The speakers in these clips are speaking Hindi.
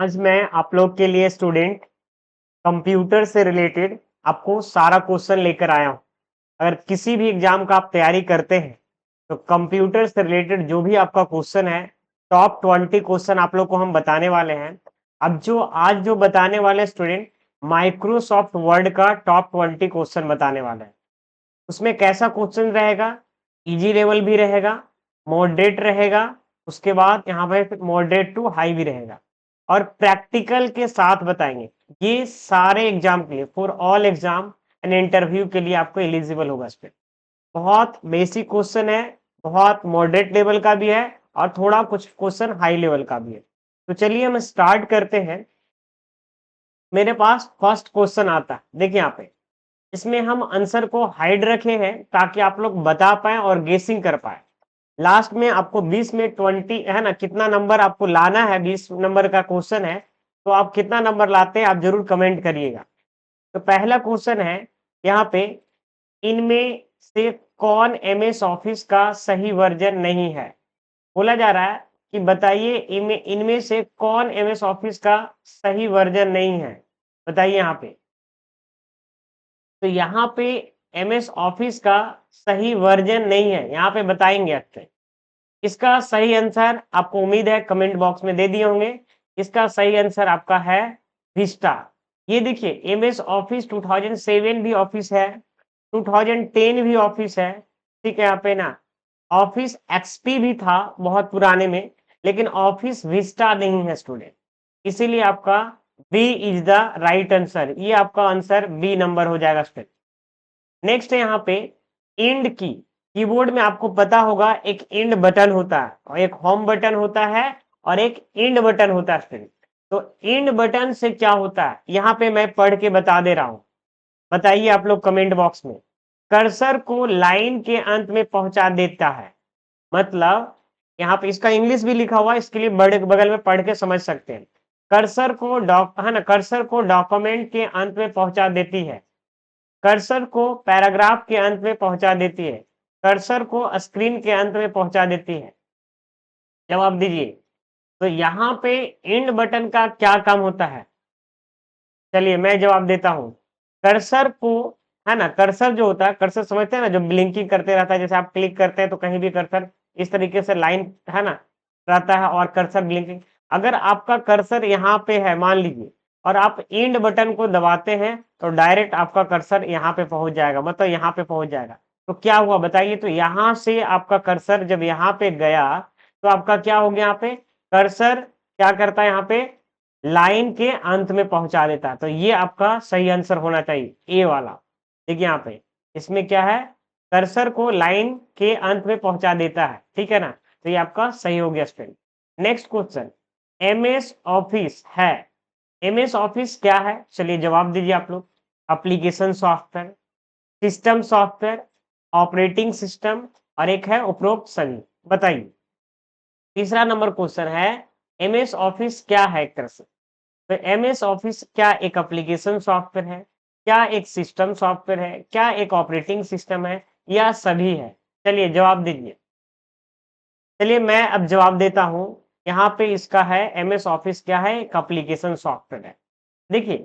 आज मैं आप लोग के लिए स्टूडेंट कंप्यूटर से रिलेटेड आपको सारा क्वेश्चन लेकर आया हूँ। अगर किसी भी एग्जाम का आप तैयारी करते हैं तो कंप्यूटर से रिलेटेड जो भी आपका क्वेश्चन है टॉप 20 क्वेश्चन आप लोग को हम बताने वाले हैं। अब जो आज जो बताने वाले स्टूडेंट माइक्रोसॉफ्ट वर्ड का टॉप 20 क्वेश्चन बताने वाले हैं। उसमें कैसा क्वेश्चन रहेगा? इजी लेवल भी रहेगा, मॉडरेट रहेगा, उसके बाद यहाँ पे मॉडरेट टू हाई भी रहेगा और प्रैक्टिकल के साथ बताएंगे। ये सारे एग्जाम के लिए for all exam and interview के लिए आपको एलिजिबल होगा। इस पे बहुत बेसिक क्वेश्चन है, बहुत मॉडरेट लेवल का भी है और थोड़ा कुछ क्वेश्चन हाई लेवल का भी है। तो चलिए हम स्टार्ट करते हैं। मेरे पास फर्स्ट क्वेश्चन आता है, देखिए यहाँ पे इसमें हम आंसर को हाइड रखे हैं ताकि आप लोग बता पाए और गेसिंग कर पाए। लास्ट में आपको 20 में 20 है ना, कितना नंबर आपको लाना है, 20 नंबर का क्वेश्चन है तो आप कितना नंबर लाते हैं आप जरूर कमेंट करिएगा। तो पहला क्वेश्चन है यहाँ पे, इनमें से कौन एमएस ऑफिस का सही वर्जन नहीं है? बोला जा रहा है कि बताइए इनमें इनमें से कौन एमएस ऑफिस का सही वर्जन नहीं है, बताइए यहाँ पे। तो यहाँ पे एमएस ऑफिस का सही वर्जन नहीं है, यहाँ पे बताएंगे आपसे। इसका सही आंसर आपको उम्मीद है कमेंट बॉक्स में दे दिए होंगे। इसका सही आंसर आपका है विस्टा। ये देखिए एमएस ऑफिस 2007 भी ऑफिस है, 2010 भी ऑफिस है, ठीक है यहाँ पे ना। ऑफिस एक्सपी भी था बहुत पुराने में, लेकिन ऑफिस विस्टा नहीं है स्टूडेंट। इसीलिए आपका B is the right answer, ये आपका आंसर बी नंबर हो जाएगा स्टूडेंट। नेक्स्ट है यहाँ पे इंड की। कीबोर्ड में आपको पता होगा एक इंड बटन होता है और एक होम बटन होता है और एक इंड बटन होता है स्टूडेंट। तो इंड बटन से क्या होता है यहाँ पे मैं पढ़ के बता दे रहा हूं, बताइए आप लोग कमेंट बॉक्स में। कर्सर को लाइन के अंत में पहुंचा देता है, मतलब यहाँ पे इसका इंग्लिश भी लिखा हुआ है, इसके लिए बड़े बगल में पढ़ के समझ सकते हैं। कर्सर को कर्सर को डॉक्यूमेंट के अंत में पहुंचा देती है, कर्सर को पैराग्राफ के अंत में पहुंचा देती है, कर्सर को स्क्रीन के अंत में पहुंचा देती है। जवाब दीजिए। तो यहाँ पे इंड बटन का क्या काम होता है? चलिए मैं जवाब देता हूँ। कर्सर को, है ना, कर्सर जो होता है, कर्सर समझते हैं ना, जो ब्लिंकिंग करते रहता है, जैसे आप क्लिक करते हैं तो कहीं भी कर्सर इस तरीके से लाइन, है ना, रहता है और कर्सर ब्लिंकिंग। अगर आपका कर्सर यहाँ पे है मान लीजिए और आप इंड बटन को दबाते हैं तो डायरेक्ट आपका कर्सर यहाँ पे पहुंच जाएगा, मतलब यहाँ पे पहुंच जाएगा। तो क्या हुआ बताइए? तो यहाँ से आपका कर्सर जब यहाँ पे गया तो आपका क्या हो गया? यहाँ पे कर्सर क्या करता है? यहाँ पे लाइन के अंत में पहुंचा देता है। तो ये आपका सही आंसर होना चाहिए, ए वाला। देखिए यहाँ पे इसमें क्या है, कर्सर को लाइन के अंत में पहुंचा देता है, ठीक है ना। तो ये आपका सही हो गया student. Next question, MS office है, एमएस ऑफिस क्या है? चलिए जवाब दीजिए आप लोग। Application software, system software, operating system और एक है उपरोक्त सभी, बताइए। तीसरा नंबर क्वेश्चन है, एमएस ऑफिस क्या है एक तरह से? तो एमएस ऑफिस क्या एक एप्लीकेशन सॉफ्टवेयर है, क्या एक सिस्टम सॉफ्टवेयर है, क्या एक ऑपरेटिंग सिस्टम है, या सभी है? चलिए जवाब दीजिए। चलिए मैं अब जवाब देता हूं। यहाँ पे इसका है एमएस ऑफिस क्या है? एक एप्लीकेशन सॉफ्टवेयर है। देखिए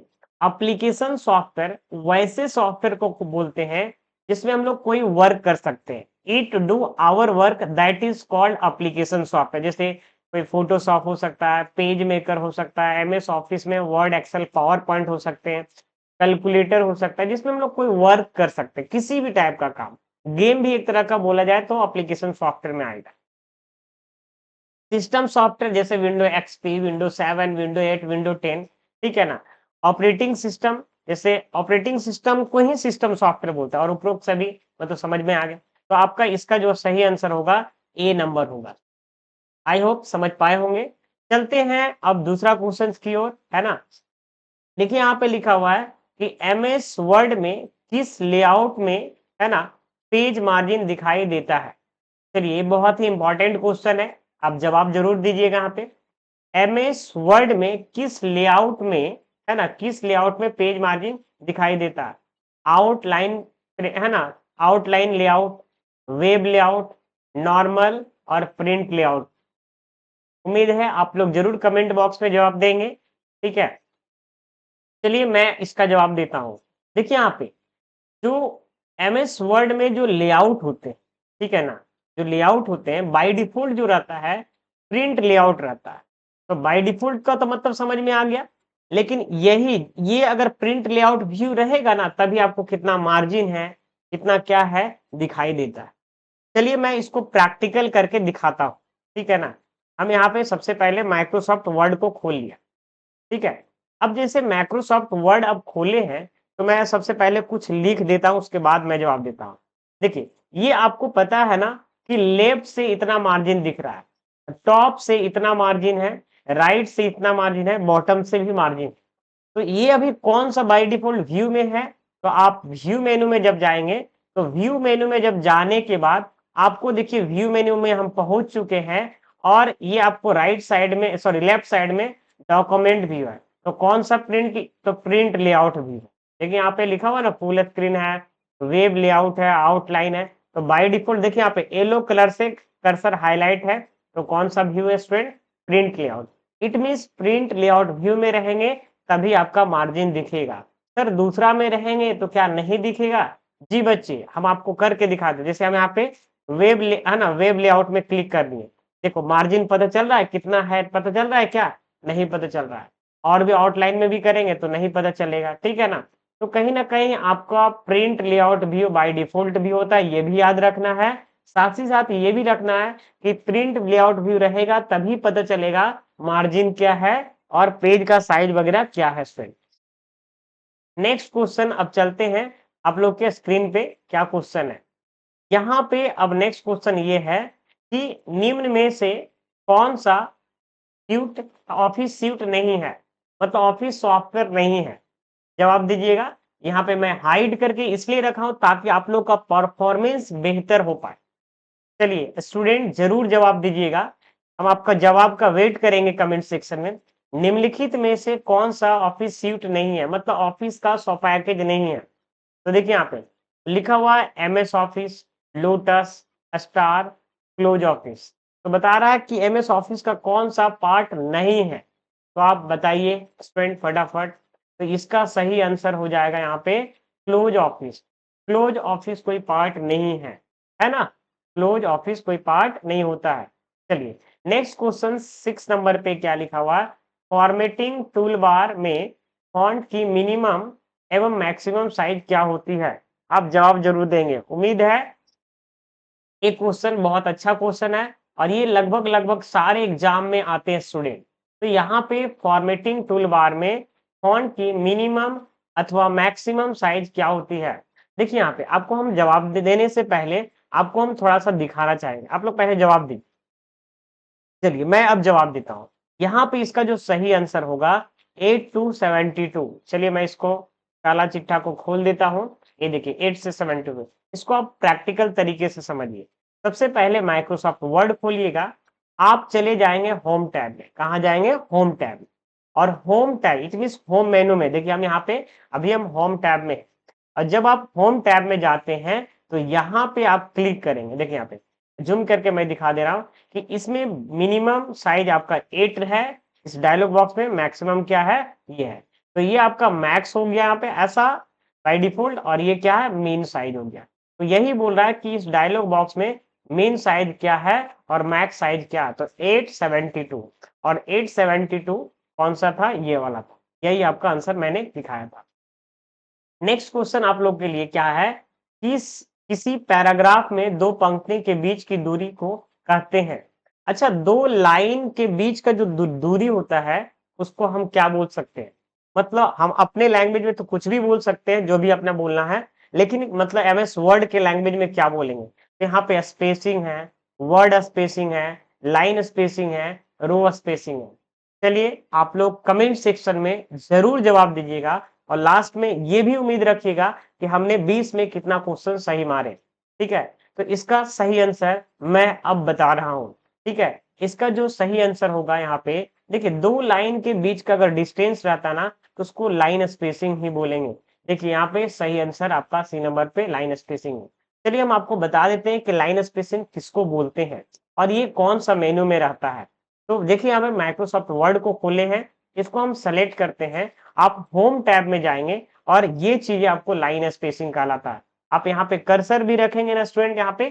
एप्लीकेशन सॉफ्टवेयर वैसे सॉफ्टवेयर को बोलते हैं जिसमें हम लोग कोई वर्क कर सकते हैं। It do our work, that is called application software. जैसे कोई फोटोशॉप हो सकता है, पेज मेकर हो सकता है, एमएस ऑफिस में वर्ड एक्सेल पावर पॉइंट हो सकते हैं, कैलकुलेटर हो सकता है, जिसमें हम लोग कोई वर्क कर सकते हैं, किसी भी टाइप का काम। गेम भी एक तरह का बोला जाए तो एप्लीकेशन सॉफ्टवेयर में आएगा। सिस्टम सॉफ्टवेयर जैसे window XP, window 7, window 8, window 10, ठीक है ना। ऑपरेटिंग सिस्टम, जैसे ऑपरेटिंग सिस्टम को ही सिस्टम सॉफ्टवेयर बोलता है और उपरोक्त सभी, मतलब समझ में आ गया। तो आपका इसका जो सही आंसर होगा ए नंबर होगा। आई होप समझ पाए होंगे। चलते हैं अब दूसरा क्वेश्चन की ओर, है ना। देखिए यहाँ पे लिखा हुआ है कि एमएस वर्ड में किस लेआउट में, है ना, पेज मार्जिन दिखाई देता है? चलिए ये बहुत ही इंपॉर्टेंट क्वेश्चन है, आप जवाब जरूर दीजिएगा यहाँ पे। एमएस वर्ड में किस लेआउट में, है ना, किस लेआउट में पेज मार्जिन दिखाई देता है? आउटलाइन, है ना, outline layout, web layout, normal और प्रिंट लेआउट। उम्मीद है आप लोग जरूर कमेंट बॉक्स में जवाब देंगे। ठीक है, चलिए मैं इसका जवाब देता हूँ। देखिए यहाँ पे जो एमएस वर्ड में जो लेआउट होते हैं, ठीक है ना, जो लेआउट होते हैं बाय डिफॉल्ट जो रहता है प्रिंट लेआउट रहता है। तो बाय डिफॉल्ट का तो मतलब समझ में आ गया, लेकिन यही ये अगर प्रिंट लेआउट व्यू रहेगा ना तभी आपको कितना मार्जिन है, कितना क्या है दिखाई देता है। चलिए मैं इसको प्रैक्टिकल करके दिखाता हूँ, ठीक है ना। हम यहाँ पे सबसे पहले माइक्रोसॉफ्ट वर्ड को खोल लिया, ठीक है। अब जैसे माइक्रोसॉफ्ट वर्ड अब खोले हैं तो मैं सबसे पहले कुछ लिख देता हूं, उसके बाद मैं जवाब देता हूं। देखिए ये आपको पता है ना कि लेफ्ट से इतना मार्जिन दिख रहा है, टॉप से इतना मार्जिन है, राइट से इतना मार्जिन है, बॉटम से भी मार्जिन। तो ये अभी कौन सा बाय डिफॉल्ट व्यू में है, तो आप व्यू मेनू में जब जाएंगे तो व्यू मेनू में जब जाने के बाद आपको देखिए व्यू मेनू में हम पहुंच चुके हैं और ये आपको राइट साइड में सॉरी लेफ्ट साइड में डॉक्यूमेंट व्यू है। तो कौन सा प्रिंट, तो प्रिंट लेआउट व्यू है। देखिए यहाँ पे लिखा हुआ ना फुल स्क्रीन है, वेब लेआउट है, आउटलाइन है। तो बाय डिफॉल्ट देखिए यहाँ पे येलो कलर से कर्सर हाईलाइट है, तो कौन सा व्यू है student, print layout. It means print layout view में रहेंगे तभी आपका मार्जिन दिखेगा। सर दूसरा में रहेंगे तो क्या नहीं दिखेगा? जी बच्चे हम आपको करके दिखाते, जैसे हम यहाँ पे है ना, वेब लेआउट में क्लिक कर दिए, देखो मार्जिन पता चल रहा है कितना है, पता चल रहा है क्या? नहीं पता चल रहा है। और भी आउटलाइन में भी करेंगे तो नहीं पता चलेगा, ठीक है ना। तो कहीं ना कहीं आपका print layout view by default भी होता है, ये भी याद रखना है। साथ ही साथ ये भी रखना है कि प्रिंट लेआउट व्यू रहेगा तभी पता चलेगा मार्जिन क्या है और पेज का साइज वगैरह क्या है स्टूडेंट। नेक्स्ट क्वेश्चन अब चलते हैं, आप लोग के स्क्रीन पे क्या क्वेश्चन है। यहाँ पे अब नेक्स्ट क्वेश्चन ये है कि निम्न में से कौन सा सूट ऑफिस सूट नहीं है, मतलब ऑफिस सॉफ्टवेयर नहीं है। जवाब दीजिएगा। यहाँ पे मैं हाइड करके इसलिए रखा हूं ताकि आप लोग का परफॉर्मेंस बेहतर हो पाए। चलिए स्टूडेंट जरूर जवाब दीजिएगा, हम आपका जवाब का वेट करेंगे कमेंट सेक्शन में। निम्नलिखित में से कौन सा ऑफिस सूट नहीं है, मतलब ऑफिस का पैकेज नहीं है। तो देखिए यहाँ पे लिखा हुआ है MS office, lotus, star, close office. तो बता रहा है कि एमएस ऑफिस का कौन सा पार्ट नहीं है। तो आप बताइए स्टूडेंट फटाफट। तो इसका सही आंसर हो जाएगा यहाँ पे क्लोज ऑफिस। क्लोज ऑफिस कोई पार्ट नहीं है ना। क्लोज ऑफिस कोई पार्ट नहीं होता है। चलिए नेक्स्ट क्वेश्चन 6 नंबर पे क्या लिखा हुआ है, फॉर्मेटिंग टूल बार में फॉन्ट की मिनिमम एवं मैक्सिमम साइज क्या होती है। आप जवाब जरूर देंगे, उम्मीद है। ये क्वेश्चन बहुत अच्छा क्वेश्चन है और ये लगभग लगभग सारे एग्जाम में आते हैं स्टूडेंट। तो यहाँ पे फॉर्मेटिंग टूल बार में फॉन्ट की मिनिमम अथवा मैक्सिमम साइज क्या होती है। देखिए यहाँ पे आपको हम जवाब देने से पहले आपको हम थोड़ा सा दिखाना चाहेंगे, आप लोग पहले जवाब दीजिए। चलिए मैं अब जवाब देता हूँ। यहाँ पे इसका जो सही आंसर होगा 8 to 72। चलिए मैं इसको काला चिट्ठा को खोल देता हूँ। ये देखिए 8 से 72, इसको आप प्रैक्टिकल तरीके से समझिए। सबसे पहले माइक्रोसॉफ्ट वर्ड खोलिएगा, आप चले जाएंगे होम टैब में। कहाँ जाएंगे? होम टैब में। और home tab it mean home मेनू में, देखिए हम यहाँ पे अभी हम होम टैब में हैं। और जब आप होम टैब में जाते हैं तो यहाँ पे आप क्लिक करेंगे, देखिए यहाँ पे जूम करके मैं दिखा दे रहा हूँ कि इसमें मिनिमम साइज आपका 8 है, इस डायलॉग बॉक्स में मैक्सिमम क्या है, ये है। तो ये आपका मैक्स हो गया यहाँ पे ऐसा बाय डिफॉल्ट, और ये क्या है, मीन साइज हो गया। तो यही बोल रहा है कि इस डायलॉग बॉक्स में मीन साइज क्या है और मैक्स साइज क्या है। तो 872, और 872 कौन सा था, ये वाला था। यही आपका आंसर मैंने दिखाया था। नेक्स्ट क्वेश्चन आप लोग के लिए क्या है, किसी पैराग्राफ में दो पंक्ति के बीच की दूरी को कहते हैं। अच्छा, दो लाइन के बीच का जो दूरी होता है उसको हम क्या बोल सकते हैं। मतलब हम अपने लैंग्वेज में तो कुछ भी बोल सकते हैं जो भी अपना बोलना है, लेकिन मतलब एमएस वर्ड के लैंग्वेज में क्या बोलेंगे। तो यहाँ पे स्पेसिंग है, वर्ड स्पेसिंग है, लाइन स्पेसिंग है, रो स्पेसिंग है। चलिए आप लोग कमेंट सेक्शन में जरूर जवाब दीजिएगा, और लास्ट में ये भी उम्मीद रखिएगा कि हमने 20 में कितना क्वेश्चन सही मारे। ठीक है, तो इसका सही आंसर मैं अब बता रहा हूं। ठीक है, इसका जो सही आंसर होगा यहाँ पे, देखिए दो लाइन के बीच का अगर डिस्टेंस रहता ना तो उसको लाइन स्पेसिंग ही बोलेंगे। देखिए यहाँ पे सही आंसर आपका सी नंबर पे लाइन स्पेसिंग है। चलिए हम आपको बता देते हैं कि लाइन स्पेसिंग किसको बोलते हैं और ये कौन सा मेनू में रहता है। तो देखिए यहाँ पे माइक्रोसॉफ्ट वर्ड को खोले हैं, इसको हम सेलेक्ट करते हैं, आप होम टैब में जाएंगे और ये चीजें आपको लाइन स्पेसिंग कहलाता है। आप यहाँ पे कर्सर भी रखेंगे ना स्टूडेंट, यहाँ पे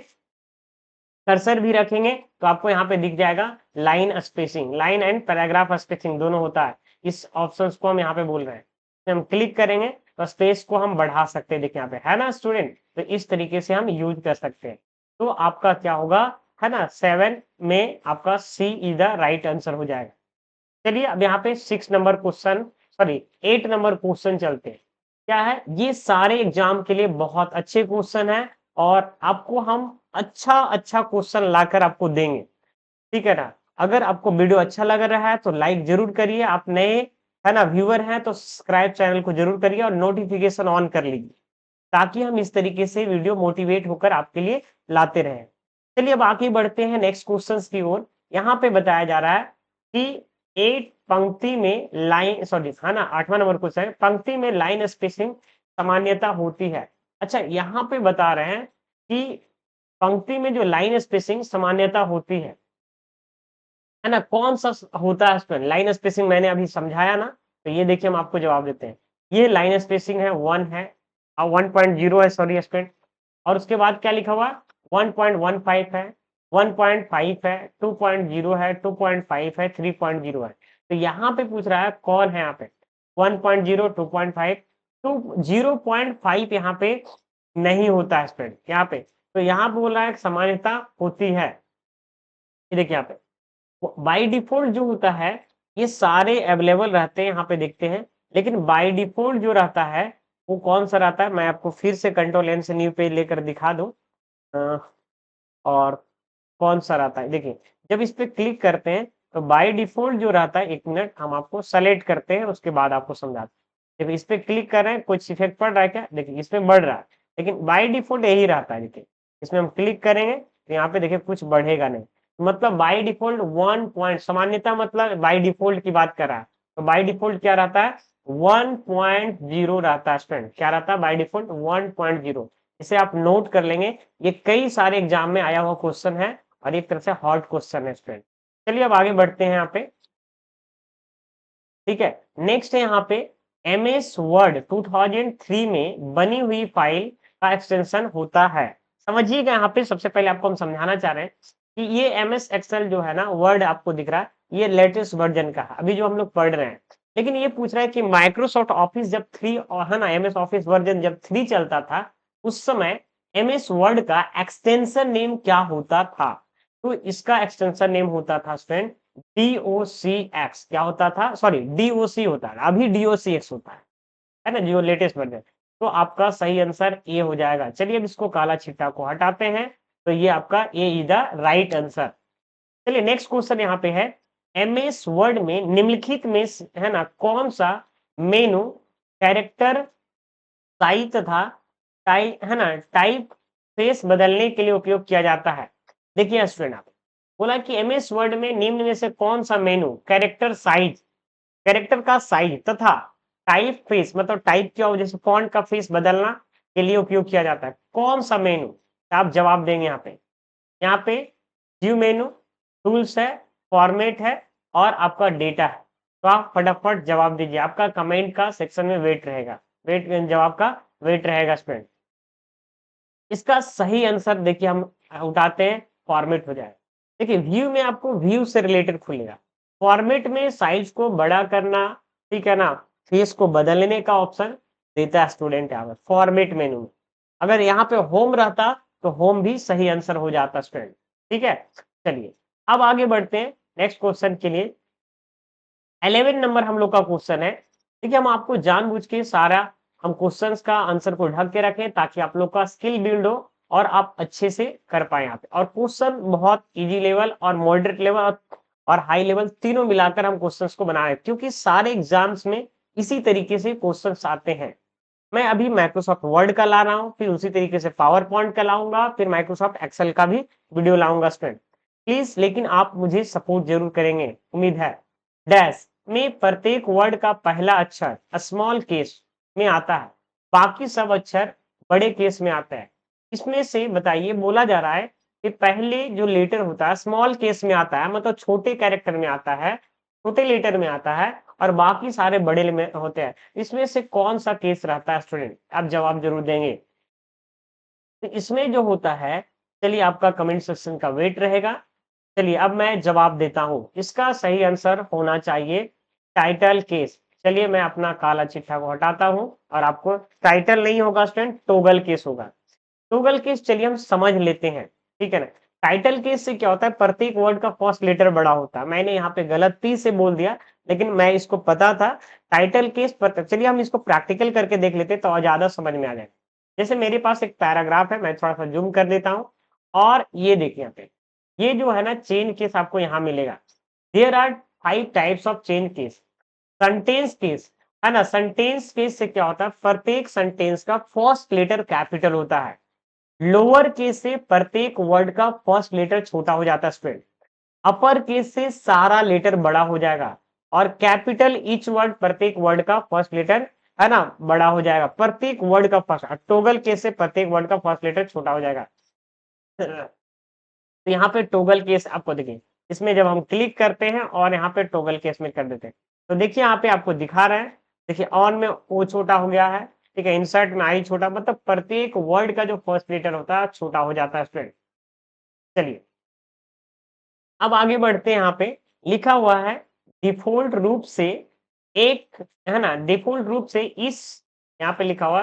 कर्सर भी रखेंगे तो आपको यहाँ पे दिख जाएगा line spacing, line and paragraph spacing दोनों होता है। इस ऑप्शंस को हम यहाँ पे बोल रहे हैं, तो हम क्लिक करेंगे तो स्पेस को हम बढ़ा सकते हैं, देखिए यहाँ पे है ना स्टूडेंट, तो इस तरीके से हम यूज कर सकते हैं। तो आपका क्या होगा, है ना, 7 में आपका सी इज द राइट आंसर हो जाएगा। चलिए अब यहाँ पे 6 number question, sorry 8 number question चलते हैं। क्या है, ये सारे एग्जाम के लिए बहुत अच्छे क्वेश्चन है और आपको हम अच्छा अच्छा क्वेश्चन लाकर आपको देंगे, ठीक है ना। अगर आपको वीडियो अच्छा लग रहा है तो लाइक जरूर करिए, आप नए, है ना, व्यूअर हैं तो सब्सक्राइब चैनल को जरूर करिए और नोटिफिकेशन ऑन कर लीजिए, ताकि हम इस तरीके से वीडियो मोटिवेट होकर आपके लिए लाते रहें। चलिए अब आगे बढ़ते हैं नेक्स्ट क्वेश्चंस की ओर। यहाँ पे बताया जा रहा है कि एक पंक्ति में लाइन, सॉरी, है ना, 8वां नंबर क्वेश्चन है, पंक्ति में लाइन स्पेसिंग सामान्यता होती है। अच्छा, यहाँ पे बता रहे हैं कि पंक्ति में जो लाइन स्पेसिंग सामान्यता होती है ना, कौन सा होता है स्टूडेंट। लाइन स्पेसिंग मैंने अभी समझाया ना, तो ये देखिए हम आपको जवाब देते हैं। ये लाइन स्पेसिंग है 1 है और 1.0 है, सॉरी स्टूडेंट, और उसके बाद क्या लिखा हुआ है 1.15 है, 1.5 है, 2.0 है, 2.5 है, 3.0 है। तो यहाँ पे पूछ रहा है कौन है यहाँ पे 1.0, 2.5, 0.5 यहाँ पे नहीं होता है स्टूडेंट यहाँ पे। तो यहाँ पे बोल रहा है सामान्यता होती है। ये देखिए यहाँ पे बाय डिफॉल्ट जो होता है ये सारे अवेलेबल रहते हैं, यहाँ पे देखते हैं, लेकिन बाय डिफॉल्ट जो रहता है वो कौन सा रहता है, मैं आपको फिर से कंट्रोल एन से न्यू पेज लेकर दिखा दूं। और कौन सा रहता है, देखिए जब इस पे क्लिक करते हैं तो बाय डिफॉल्ट जो रहता है, 1 मिनट हम आपको सेलेक्ट करते हैं उसके बाद आपको समझाते हैं। जब इस पे क्लिक कर रहे हैं कुछ इफेक्ट पड़ रहा है क्या, देखिए इसमें बढ़ रहा है, लेकिन बाय डिफॉल्ट यही रहता है। देखिए इसमें हम क्लिक करेंगे तो यहाँ पे देखिए कुछ बढ़ेगा नहीं, मतलब बाय डिफॉल्ट 1 पॉइंट, सामान्यता मतलब बाय डिफॉल्ट की बात कर रहा है, तो बाय डिफॉल्ट क्या रहता है 1.0 रहता है स्टूडेंट, क्या रहता है बाय डिफॉल्ट 1.0। इसे आप नोट कर लेंगे, ये कई सारे एग्जाम में आया हुआ क्वेश्चन है और एक तरह से हॉट क्वेश्चन है स्टूडेंट। चलिए अब आगे बढ़ते हैं यहाँ पे, ठीक है। नेक्स्ट है यहाँ पे MS वर्ड 2003 में बनी हुई फाइल का एक्सटेंशन होता है। समझिएगा, यहाँ पे सबसे पहले आपको हम समझाना चाह रहे हैं कि ये MS एक्सेल जो है ना, वर्ड आपको दिख रहा है, ये लेटेस्ट वर्जन का है, अभी जो हम लोग पढ़ रहे हैं। लेकिन ये पूछ रहा है कि माइक्रोसॉफ्ट ऑफिस जब 3 है ना, MS ऑफिस वर्जन जब 3 चलता था उस समय MS वर्ड का एक्सटेंशन नेम क्या होता था। तो इसका एक्सटेंशन नेम होता था स्टूडेंट DOCX। क्या होता था, सॉरी DOC होता है, अभी DOCX होता है ना, जो लेटेस्ट वर्जन। तो आपका सही आंसर ए हो जाएगा। चलिए अब इसको काला छिट्टा को हटाते हैं, तो ये आपका ए इज द राइट आंसर। चलिए नेक्स्ट क्वेश्चन यहाँ पे है, MS वर्ड में निम्नलिखित में है ना कौन सा मेनू कैरेक्टर साइज तथा टाइप, है ना, टाइप फेस बदलने के लिए उपयोग किया जाता है। देखिए स्टूडेंट, आप बोला कि MS वर्ड में निम्न में से कौन सा मेनू कैरेक्टर साइज, कैरेक्टर का साइज तथा टाइप फेस, मतलब टाइप क्या हो, जैसे फॉन्ट का फेस बदलना के लिए उपयोग किया जाता है, कौन सा मेनू। आप जवाब देंगे यहाँ पे व्यू मेनू, टूल्स है, फॉर्मेट है और आपका डेटा है। तो आप फटाफट जवाब दीजिए, आपका कमेंट का सेक्शन में वेट रहेगा, वेट जवाब का वेट रहेगा स्टूडेंट। इसका सही आंसर देखिए हम उठाते हैं, फॉर्मेट हो जाएगा। देखिए व्यू में आपको व्यू से रिलेटेड खुलेगा, फॉर्मेट में साइज को बड़ा करना, ठीक है ना, फेस को बदलने का ऑप्शन देता है स्टूडेंट यहाँ पर फॉर्मेट मेनू में। अगर यहाँ पे होम रहता तो होम भी सही आंसर हो जाता स्टूडेंट, ठीक है। चलिए अब आगे बढ़ते हैं नेक्स्ट क्वेश्चन के लिए। 11 नंबर हम लोग का क्वेश्चन है। देखिए हम आपको जानबूझ के सारा हम क्वेश्चंस का आंसर को ढक के रखें ताकि आप लोग का स्किल बिल्ड हो और आप अच्छे से कर पाए यहाँ पे। और क्वेश्चन बहुत इजी लेवल और मॉडरेट लेवल और हाई लेवल तीनों मिलाकर हम क्वेश्चंस को बना रहे हैं, क्योंकि सारे एग्जाम्स में इसी तरीके से क्वेश्चंस आते हैं। मैं अभी माइक्रोसॉफ्ट वर्ड का ला रहा हूँ, फिर उसी तरीके से पावर पॉइंट का लाऊंगा, फिर माइक्रोसॉफ्ट एक्सेल का भी वीडियो लाऊंगा स्टूडेंट, प्लीज। लेकिन आप मुझे सपोर्ट जरूर करेंगे, उम्मीद है। डैश में प्रत्येक वर्ड का पहला अक्षर स्मॉल केस में आता है, बाकी सब अक्षर बड़े केस में आता है। इसमें से बताइए, बोला जा रहा है कि पहले जो लेटर होता है स्मॉल केस में आता है, मतलब छोटे कैरेक्टर में आता है, छोटे लेटर में आता है, और बाकी सारे बड़े में होते हैं। इसमें से कौन सा केस रहता है स्टूडेंट? आप जवाब जरूर देंगे। तो इसमें जो होता है, चलिए आपका कमेंट सेक्शन का वेट रहेगा। चलिए अब मैं जवाब देता हूं। इसका सही आंसर होना चाहिए टाइटल केस। चलिए मैं अपना काला चिट्ठा को हटाता हूं और आपको टाइटल नहीं होगा स्टूडेंट, टोगल केस होगा। टोगल केस चलिए हम समझ लेते हैं, ठीक है ना। टाइटल केस से क्या होता है, प्रत्येक वर्ड का फर्स्ट लेटर बड़ा होता है। मैंने यहाँ पे गलती से बोल दिया, लेकिन मैं इसको पता था। टाइटल केस पर चलिए हम इसको प्रैक्टिकल करके देख लेते हैं तो और ज्यादा समझ में आ जाएगा। जैसे मेरे पास एक पैराग्राफ है, मैं थोड़ा सा जूम कर देता हूँ और ये देखिए यहाँ पे, ये जो है ना चेन केस आपको यहाँ मिलेगा। There are 5 types of change case. Sentence case है ना, सेंटेंस केस से क्या होता है, प्रत्येक सेंटेंस का फर्स्ट लेटर कैपिटल होता है। लोअर केस से प्रत्येक वर्ड का फर्स्ट लेटर छोटा हो जाता है स्टूडेंट। अपर केस से सारा लेटर बड़ा हो जाएगा और कैपिटल ईच वर्ड, प्रत्येक वर्ड का फर्स्ट लेटर है ना बड़ा हो जाएगा। प्रत्येक वर्ड का फर्स्ट, टोगल केस से प्रत्येक वर्ड का फर्स्ट लेटर छोटा हो जाएगा। तो यहाँ पे टोगल केस आपको देखिए, इसमें जब हम क्लिक करते हैं और यहाँ पे टोगल केस में कर देते हैं तो देखिए यहाँ पे आपको दिखा रहा है। देखिए ऑन में ओ छोटा हो गया है, ठीक है, इंसर्ट में आई छोटा, मतलब प्रत्येक वर्ड का जो फर्स्ट लेटर होता है छोटा हो जाता है स्टूडेंट। चलिए अब आगे बढ़ते हैं। यहाँ पे लिखा हुआ है डिफॉल्ट रूप से एक, है ना, डिफॉल्ट रूप से इस, यहाँ पे लिखा हुआ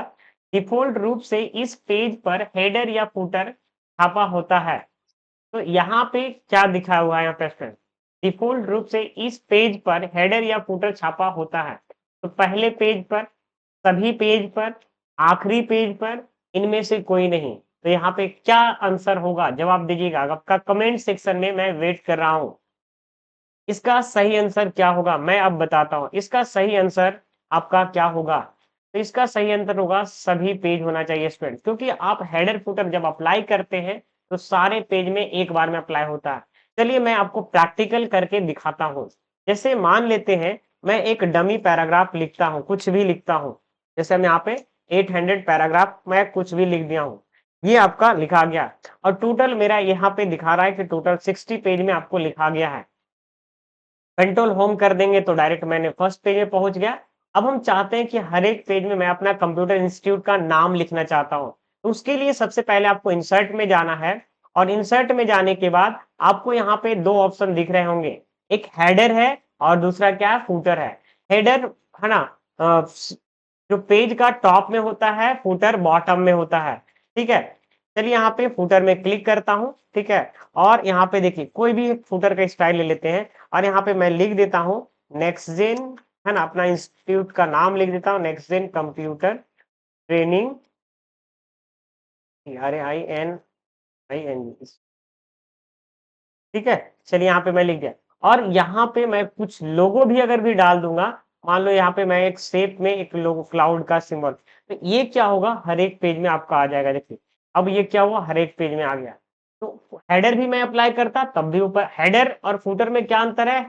डिफॉल्ट रूप से इस पेज पर हेडर या फुटर छापा होता है। तो यहाँ पे क्या दिखा हुआ है यहाँ पे स्टूडेंट, डिफॉल्ट रूप से इस पेज पर हेडर या फुटर छापा होता है। तो पहले पेज पर, सभी पेज पर, आखिरी पेज पर, इनमें से कोई नहीं। तो यहाँ पे क्या आंसर होगा, जवाब दीजिएगा। आपका कमेंट सेक्शन में मैं वेट कर रहा हूं। इसका सही आंसर क्या होगा मैं अब बताता हूं। इसका सही आंसर आपका क्या होगा, तो इसका सही आंसर होगा सभी पेज होना चाहिए स्टूडेंट, क्योंकि आप हेडर फुटर जब अप्लाई करते हैं तो सारे पेज में एक बार में अप्लाई होता है। चलिए मैं आपको प्रैक्टिकल करके दिखाता हूँ। जैसे मान लेते हैं मैं एक डमी पैराग्राफ लिखता हूँ, कुछ भी लिखता हूँ। जैसे हम यहाँ पे 800 पैराग्राफ मैं कुछ भी लिख दिया हूँ, ये आपका लिखा गया और टोटल मेरा यहाँ पे दिखा रहा है कि टोटल 60 पेज में आपको लिखा गया है। कंट्रोल होम कर देंगे तो डायरेक्ट मैंने फर्स्ट पेज में पहुंच गया। अब हम चाहते हैं कि हर एक पेज में मैं अपना कंप्यूटर इंस्टीट्यूट का नाम लिखना चाहता हूं। तो उसके लिए सबसे पहले आपको इंसर्ट में जाना है और इंसर्ट में जाने के बाद आपको यहाँ पे दो ऑप्शन दिख रहे होंगे, एक हेडर है और दूसरा क्या है, फूटर है। हेडर है ना जो पेज का टॉप में होता है, फूटर बॉटम में होता है, ठीक है। चलिए यहाँ पे फूटर में क्लिक करता हूँ, ठीक है। और यहाँ पे देखिए कोई भी एक फूटर का स्टाइल ले लेते हैं और यहाँ पे मैं लिख देता हूँ नेक्स्ट जेन, है ना, अपना इंस्टीट्यूट का नाम लिख देता हूँ, next gen computer training, RAINING, ठीक है। चलिए यहाँ पे मैं लिख दिया और यहाँ पे मैं कुछ लोगो भी अगर भी डाल दूंगा, मान लो यहाँ पे मैं एक शेप में एक लोगो क्लाउड का सिंबल, तो ये क्या होगा, हर एक पेज में आपका आ जाएगा। देखिए अब ये क्या हुआ, हर एक पेज में आ गया। तो हेडर भी मैं अप्लाई करता तब भी ऊपर, हेडर और फुटर में क्या अंतर है,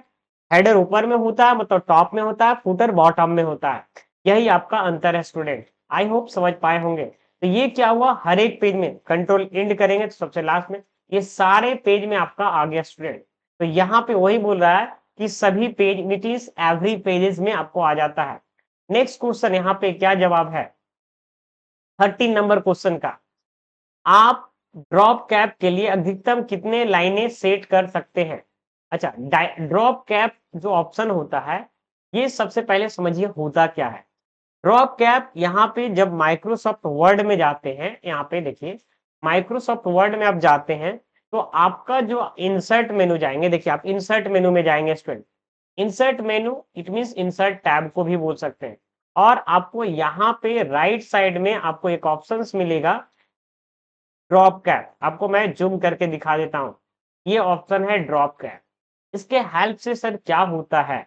हेडर ऊपर में होता है मतलब टॉप में होता है, फुटर बॉटम में होता है। यही आपका अंतर है स्टूडेंट। आई होप समझ पाए होंगे। तो ये क्या हुआ, हर एक पेज में, कंट्रोल एंड करेंगे तो सबसे लास्ट में ये सारे पेज में आपका आ गया स्टूडेंट। तो यहाँ पे वही बोल रहा है कि सभी page, it is every pages में आपको आ जाता है। नेक्स्ट क्वेश्चन यहाँ पे क्या जवाब है, 13 नंबर क्वेश्चन का, आप ड्रॉप कैप के लिए अधिकतम कितने लाइनें सेट कर सकते हैं। अच्छा, ड्रॉप कैप जो ऑप्शन होता है, ये सबसे पहले समझिए होता क्या है। ड्रॉप कैप यहाँ पे जब माइक्रोसॉफ्ट वर्ड में जाते हैं, यहाँ पे देखिए माइक्रोसॉफ्ट वर्ड में आप जाते हैं तो आपका जो इंसर्ट मेनू जाएंगे, देखिए आप इंसर्ट मेनू में जाएंगे student, insert menu it means insert tab को भी बोल सकते हैं। और आपको यहाँ पे राइट साइड में आपको एक ऑप्शंस मिलेगा ड्रॉप कैप, आपको मैं जूम करके दिखा देता हूं। ये ऑप्शन है ड्रॉप कैप। इसके हेल्प से सर क्या होता है,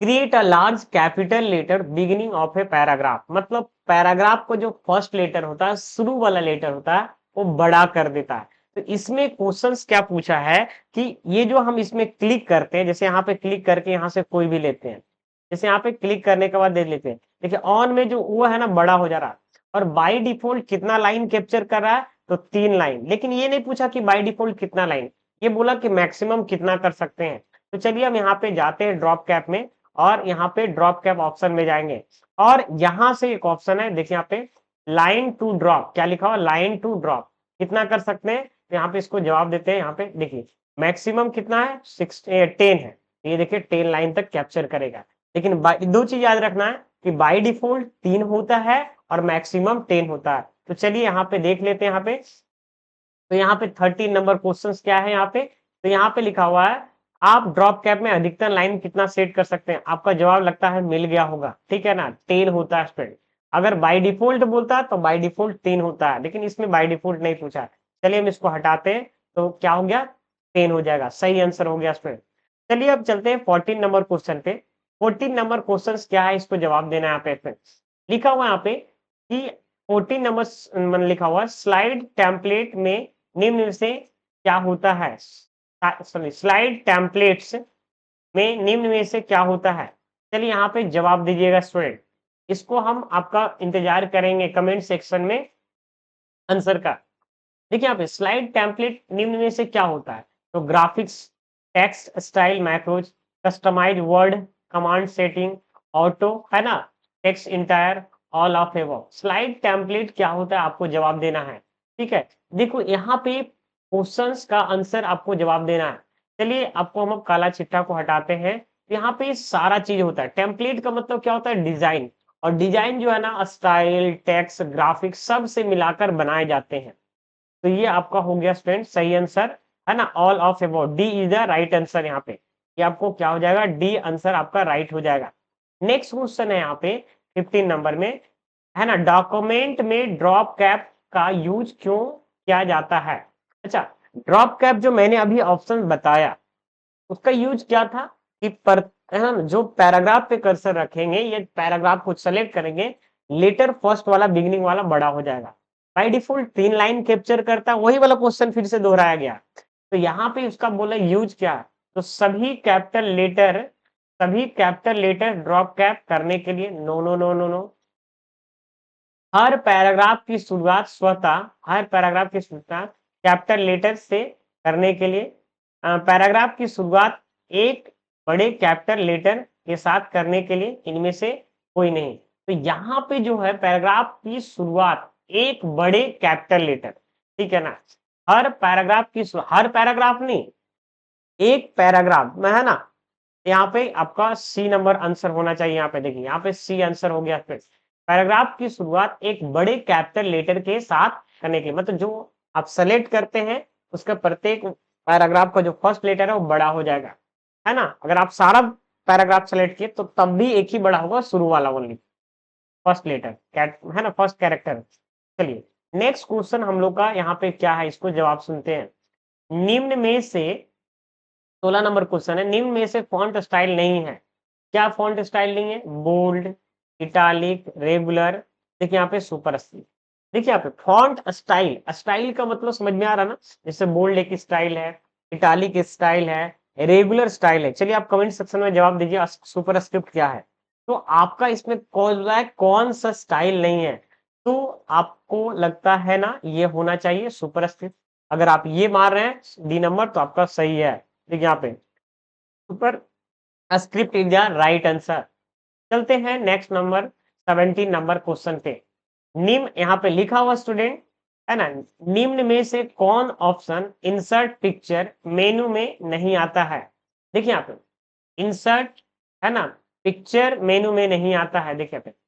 create a large capital letter beginning of a paragraph, मतलब पैराग्राफ को जो फर्स्ट लेटर होता है, शुरू वाला लेटर होता है, वो बड़ा कर देता है। तो इसमें क्वेश्चंस क्या पूछा है कि ये जो हम इसमें क्लिक करते हैं, जैसे यहाँ पे क्लिक करके यहाँ से कोई भी लेते हैं, जैसे यहाँ पे क्लिक करने के बाद देख लेते हैं, देखिए ऑन में जो वो है ना बड़ा हो जा रहा है और बाय डिफॉल्ट कितना लाइन कैप्चर कर रहा है, तो 3 लाइन। लेकिन ये नहीं पूछा कि बाय डिफॉल्ट कितना लाइन, ये बोला कि मैक्सिमम कितना कर सकते हैं। तो चलिए हम यहाँ पे जाते हैं ड्रॉप कैप में और यहाँ पे ड्रॉप कैप ऑप्शन में जाएंगे और यहाँ से एक ऑप्शन है, देखिए यहाँ पे लाइन टू ड्रॉप, क्या लिखा हुआ, लाइन टू ड्रॉप, कितना कर सकते हैं, तो यहाँ पे इसको जवाब देते हैं। यहाँ पे देखिए मैक्सिमम कितना है, 10 है, ये देखिए 10 लाइन तक कैप्चर करेगा। लेकिन दो चीज याद रखना है कि बाय डिफॉल्ट 3 होता है और मैक्सिमम 10 होता है। तो चलिए यहाँ पे देख लेते हैं। यहाँ पे तो यहाँ पे 13 नंबर क्वेश्चन क्या है यहाँ पे, तो यहाँ पे लिखा हुआ है आप ड्रॉप कैप में अधिकतम लाइन कितना सेट कर सकते हैं। आपका जवाब लगता है मिल गया होगा, ठीक है ना, 10 होता है स्टूडेंट। अगर बाय डिफॉल्ट बोलता है तो बाय डिफॉल्ट 3 होता है, लेकिन इसमें बाय डिफॉल्ट नहीं पूछा। चलिए हम इसको हटाते हैं, तो क्या हो गया, 10 हो जाएगा, सही आंसर हो गया स्टूडेंट। चलिए अब चलते हैं 14 नंबर क्वेश्चन पे। 14 नंबर क्वेश्चन क्या है, इसको जवाब देना है यहाँ पे। लिखा हुआ यहाँ पे कि 14 नंबर लिखा हुआ स्लाइड टेम्पलेट में निम्न में से क्या होता है, सॉरी स्लाइड टेम्पलेट्स में निम्न में से क्या होता है। चलिए यहाँ पे जवाब दीजिएगा स्टूडेंट, इसको हम आपका इंतजार करेंगे कमेंट सेक्शन में आंसर का। देखिए यहाँ पे स्लाइड टेम्पलेट निम्न में से क्या होता है, तो graphics, text style macros, customise word command setting, auto, है ना, text entire, all of above. Slide template क्या होता है आपको जवाब देना है, ठीक है। देखो यहाँ पे क्वेश्चंस का आंसर आपको जवाब देना है। चलिए आपको हम काला चिट्ठा को हटाते हैं। यहाँ पे सारा चीज होता है। टेम्पलेट का मतलब क्या होता है, डिजाइन, और डिजाइन जो है ना स्टाइल, टेक्स्ट, ग्राफिक्स सब से मिलाकर बनाए जाते हैं। तो ये आपका हो गया स्टूडेंट सही आंसर, है ना, all of about, D is the right answer. यहाँ पे ये आपको क्या हो जाएगा, डी आंसर आपका राइट हो जाएगा। नेक्स्ट क्वेश्चन है यहाँ पे 15 नंबर में, है ना, डॉक्यूमेंट में ड्रॉप कैप का यूज क्यों किया जाता है। अच्छा, ड्रॉप कैप जो मैंने अभी ऑप्शन बताया उसका यूज क्या था कि पर, है ना, जो पैराग्राफ पे कर्सर रखेंगे, ये पैराग्राफ को सेलेक्ट करेंगे, लेटर फर्स्ट वाला बिगिनिंग वाला बड़ा हो जाएगा। बाय डिफॉल्ट 3 लाइन कैप्चर करता है, वही वाला क्वेश्चन फिर से दोहराया गया। तो यहाँ पे उसका बोला यूज क्या है, तो सभी कैपिटल लेटर ड्रॉप कैप करने के लिए, no no no no no. हर पैराग्राफ की शुरुआत स्वतः, हर पैराग्राफ की शुरुआत कैपिटल लेटर से करने के लिए, पैराग्राफ की शुरुआत एक बड़े कैपिटल लेटर के साथ करने के लिए, इनमें से कोई नहीं। तो यहाँ पे जो है पैराग्राफ की शुरुआत एक बड़े कैपिटल लेटर, ठीक है ना, हर पैराग्राफ नहीं, एक पैराग्राफ में, है ना। यहाँ पे आपका सी नंबर आंसर होना चाहिए। यहाँ पे देखिए, यहाँ पे सी आंसर हो गया। फिर पैराग्राफ की शुरुआत एक बड़े कैपिटल लेटर के साथ करने के लिए, मतलब जो आप सेलेक्ट करते हैं उसका प्रत्येक पैराग्राफ का जो फर्स्ट लेटर है वो बड़ा हो जाएगा, है ना। अगर आप सारा पैराग्राफ सेलेक्ट किए तो तब भी एक ही बड़ा होगा, शुरू वाला ओनली फर्स्ट लेटर, है ना, फर्स्ट कैरेक्टर। चलिए नेक्स्ट क्वेश्चन हम लोग का यहाँ पे क्या है, इसको जवाब सुनते हैं। निम्न में से 16 नंबर क्वेश्चन है, निम्न में से फॉन्ट स्टाइल नहीं है। क्या फॉन्ट स्टाइल नहीं है, बोल्ड, इटालिक, रेगुलर, देखिए यहाँ पे सुपर स्क्रिप्ट। देखिए यहाँ पे फॉन्ट स्टाइल, स्टाइल का मतलब समझ में आ रहा ना, जैसे बोल्ड एक स्टाइल है, इटालिक स्टाइल है, रेगुलर स्टाइल है। चलिए आप कमेंट सेक्शन में जवाब दीजिए सुपर स्क्रिप्ट क्या है। तो आपका इसमें कौन सा स्टाइल नहीं है, तो आपको लगता है ना ये होना चाहिए सुपर स्क्रिप्ट। अगर आप ये मार रहे हैं डी नंबर तो आपका सही है। देखिए यहाँ पे super script is the right answer. चलते हैं नेक्स्ट नंबर 17 नंबर क्वेश्चन पे। निम्न यहाँ पे लिखा हुआ स्टूडेंट, है ना, निम्न में से कौन ऑप्शन इंसर्ट पिक्चर मेनू में नहीं आता है। देखिए यहाँ पे इंसर्ट, है ना, पिक्चर मेनू में नहीं आता है। देखिए यहाँ पे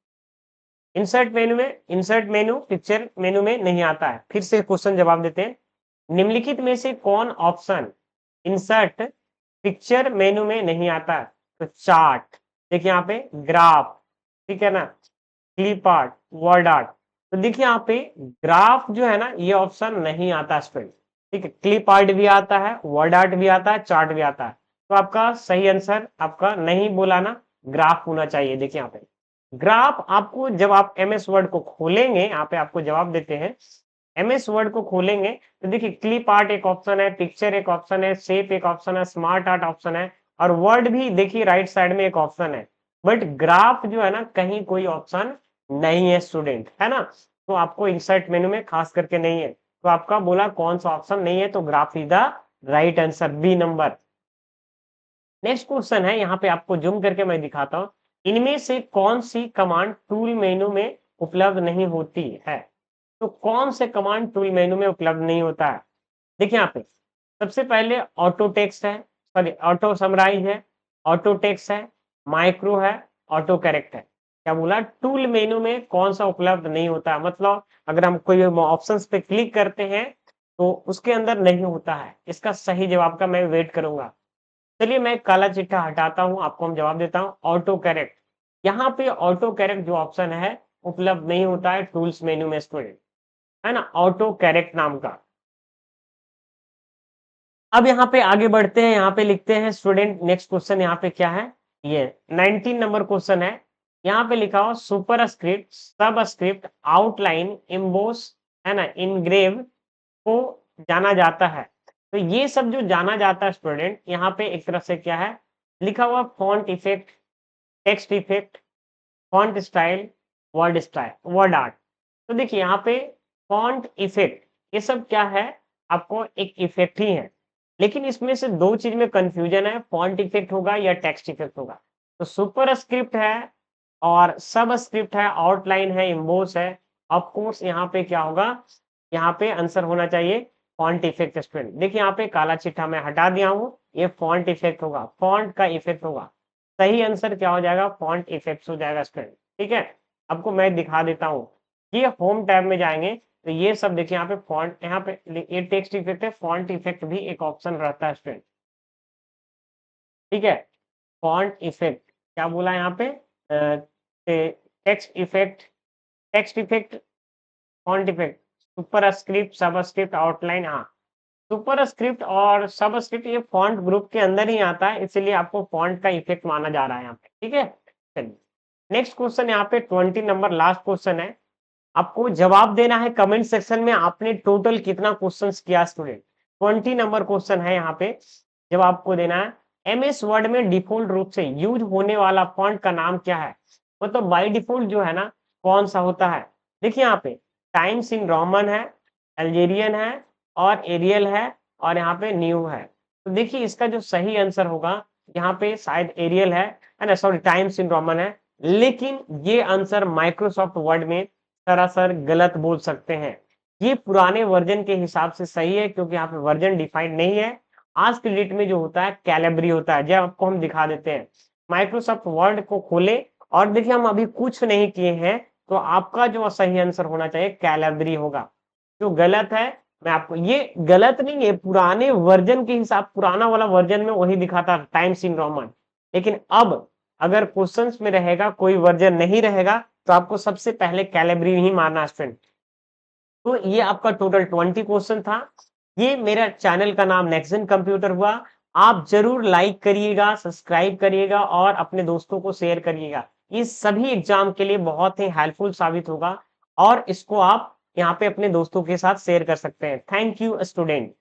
इंसर्ट मेनू पिक्चर मेनू में नहीं आता है। फिर से क्वेश्चन जवाब देते हैं। निम्नलिखित में से कौन ऑप्शन इंसर्ट पिक्चर मेनू में नहीं आता है, तो चार्ट, देखिए यहाँ पे ग्राफ, ठीक है ना, क्लिप आर्ट, वर्ड आर्ट। तो देखिए यहाँ पे ग्राफ जो है ना ये ऑप्शन नहीं आता स्टूडेंट, ठीक है। क्लिप आर्ट भी आता है, वर्ड आर्ट भी आता है, चार्ट भी आता है। तो आपका सही आंसर आपका नहीं बोला ना, ग्राफ होना चाहिए। देखिए यहाँ पे ग्राफ आपको, जब आप एमएस वर्ड को खोलेंगे, यहाँ पे आपको जवाब देते हैं, एमएस वर्ड को खोलेंगे तो देखिए क्लिप आर्ट एक ऑप्शन है, पिक्चर एक ऑप्शन है, शेप एक ऑप्शन है, स्मार्ट आर्ट ऑप्शन है, और वर्ड भी देखिए राइट साइड में एक ऑप्शन है। बट ग्राफ जो है ना कहीं कोई ऑप्शन नहीं है स्टूडेंट, है ना। तो आपको इंसर्ट मेनू में खास करके नहीं है। तो आपका बोला कौन सा ऑप्शन नहीं है, तो graph is the right answer, B number. Next question है, यहाँ पे आपको जूम करके मैं दिखाता हूँ। इनमें से कौन सी कमांड टूल मेनू में उपलब्ध नहीं होती है? तो कौन से कमांड टूल मेनू में उपलब्ध नहीं होता है? देखिए यहाँ पे सबसे पहले ऑटो टेक्स्ट है, सॉरी ऑटो समराइज है, ऑटो टेक्स्ट है, माइक्रो है, ऑटो करेक्ट है। क्या बोला? टूल मेनू में कौन सा उपलब्ध नहीं होता है, मतलब अगर हम कोई ऑप्शंस पे क्लिक करते हैं तो उसके अंदर नहीं होता है। इसका सही जवाब का मैं वेट करूंगा। चलिए मैं काला चिट्ठा हटाता हूँ, आपको हम जवाब देता हूँ ऑटो करेक्ट। यहाँ पे ऑटो करेक्ट जो ऑप्शन है उपलब्ध नहीं होता है टूल्स मेन्यू में स्टूडेंट, है ना, ऑटो करेक्ट नाम का। अब यहाँ पे आगे बढ़ते हैं, यहाँ पे लिखते हैं स्टूडेंट नेक्स्ट क्वेश्चन यहाँ पे क्या है, ये 19 नंबर क्वेश्चन है। यहाँ पे लिखा हो सुपर स्क्रिप्ट, सब स्क्रिप्ट, आउटलाइन, इम्बोस, है ना, इनग्रेव को जाना जाता है। तो ये सब जो जाना जाता है स्टूडेंट, यहाँ पे एक तरह से क्या है लिखा हुआ, font effect, text effect, font style, word art. तो देखिए यहाँ पे फॉन्ट इफेक्ट, ये सब क्या है, आपको एक इफेक्ट ही है, लेकिन इसमें से दो चीज में कंफ्यूजन है, फॉन्ट इफेक्ट होगा या टेक्स्ट इफेक्ट होगा। तो सुपर स्क्रिप्ट है और सब स्क्रिप्ट है, आउटलाइन है, इम्बोस है। ऑफ कोर्स यहाँ पे क्या होगा, यहाँ पे आंसर होना चाहिए फॉन्ट इफेक्ट स्टूडेंट। देखिए यहाँ पे काला चिट्ठा मैं हटा दिया हूँ, ये फॉन्ट इफेक्ट होगा, फॉन्ट का इफेक्ट होगा। सही आंसर क्या हो जाएगा, फॉन्ट इफेक्ट हो जाएगा स्टूडेंट। ठीक है, आपको मैं दिखा देता हूँ। ये होम टैब में जाएंगे तो ये सब देखिए यहाँ पे फॉन्ट, यहाँ पे ये टेक्स्ट इफेक्ट है, फॉन्ट इफेक्ट भी एक ऑप्शन रहता है स्टूडेंट। ठीक है, फॉन्ट इफेक्ट क्या बोला यहाँ पे, text effect, text effect, font effect, super script, सब स्क्रिप्ट, आउटलाइन। हाँ, सुपर स्क्रिप्ट और सब स्क्रिप्ट ये फॉन्ट ग्रुप के अंदर ही आता है, इसीलिए आपको फॉन्ट का इफेक्ट माना जा रहा है यहाँ पे। ठीक है, चलिए नेक्स्ट क्वेश्चन यहाँ पे 20 नंबर लास्ट क्वेश्चन है। आपको जवाब देना है कमेंट सेक्शन में, आपने टोटल कितना क्वेश्चंस किया स्टूडेंट। 20 नंबर क्वेश्चन है यहाँ पे, जब आपको देना है एमएस वर्ड में डिफॉल्ट रूप से यूज होने वाला फॉन्ट का नाम क्या है, मतलब बाय डिफॉल्ट जो है ना कौन सा होता है। देखिए यहाँ पे टाइम्स इन रोमन है, अल्जेरियन है, और एरियल है, और यहाँ पे न्यू है। तो देखिए इसका जो सही आंसर होगा यहाँ पे शायद एरियल है ना, सॉरी टाइम्स इन रोमन है। लेकिन ये आंसर माइक्रोसॉफ्ट वर्ड में सरासर गलत बोल सकते हैं। ये पुराने वर्जन के हिसाब से सही है, क्योंकि यहाँ पे वर्जन डिफाइंड नहीं है। आज के डेट में जो होता है कैलेबरी होता है, जब आपको हम दिखा देते हैं। माइक्रोसॉफ्ट वर्ड को खोले और देखिए हम अभी कुछ नहीं किए हैं, तो आपका जो सही आंसर होना चाहिए कैलेबरी होगा। जो गलत है, मैं आपको, ये गलत नहीं है, पुराने वर्जन के हिसाब, पुराना वाला वर्जन में वही दिखाता टाइम्स इन रोमन। लेकिन अब अगर क्वेश्चंस में रहेगा, कोई वर्जन नहीं रहेगा, तो आपको सबसे पहले कैलेबरी ही मारना स्टूडेंट। तो ये आपका टोटल 20 क्वेश्चन था। ये मेरा चैनल का नाम नेक्स्ट कंप्यूटर हुआ। आप जरूर लाइक करिएगा, सब्सक्राइब करिएगा और अपने दोस्तों को शेयर करिएगा। इस सभी एग्जाम के लिए बहुत ही हेल्पफुल साबित होगा और इसको आप यहाँ पे अपने दोस्तों के साथ शेयर कर सकते हैं। Thank you student.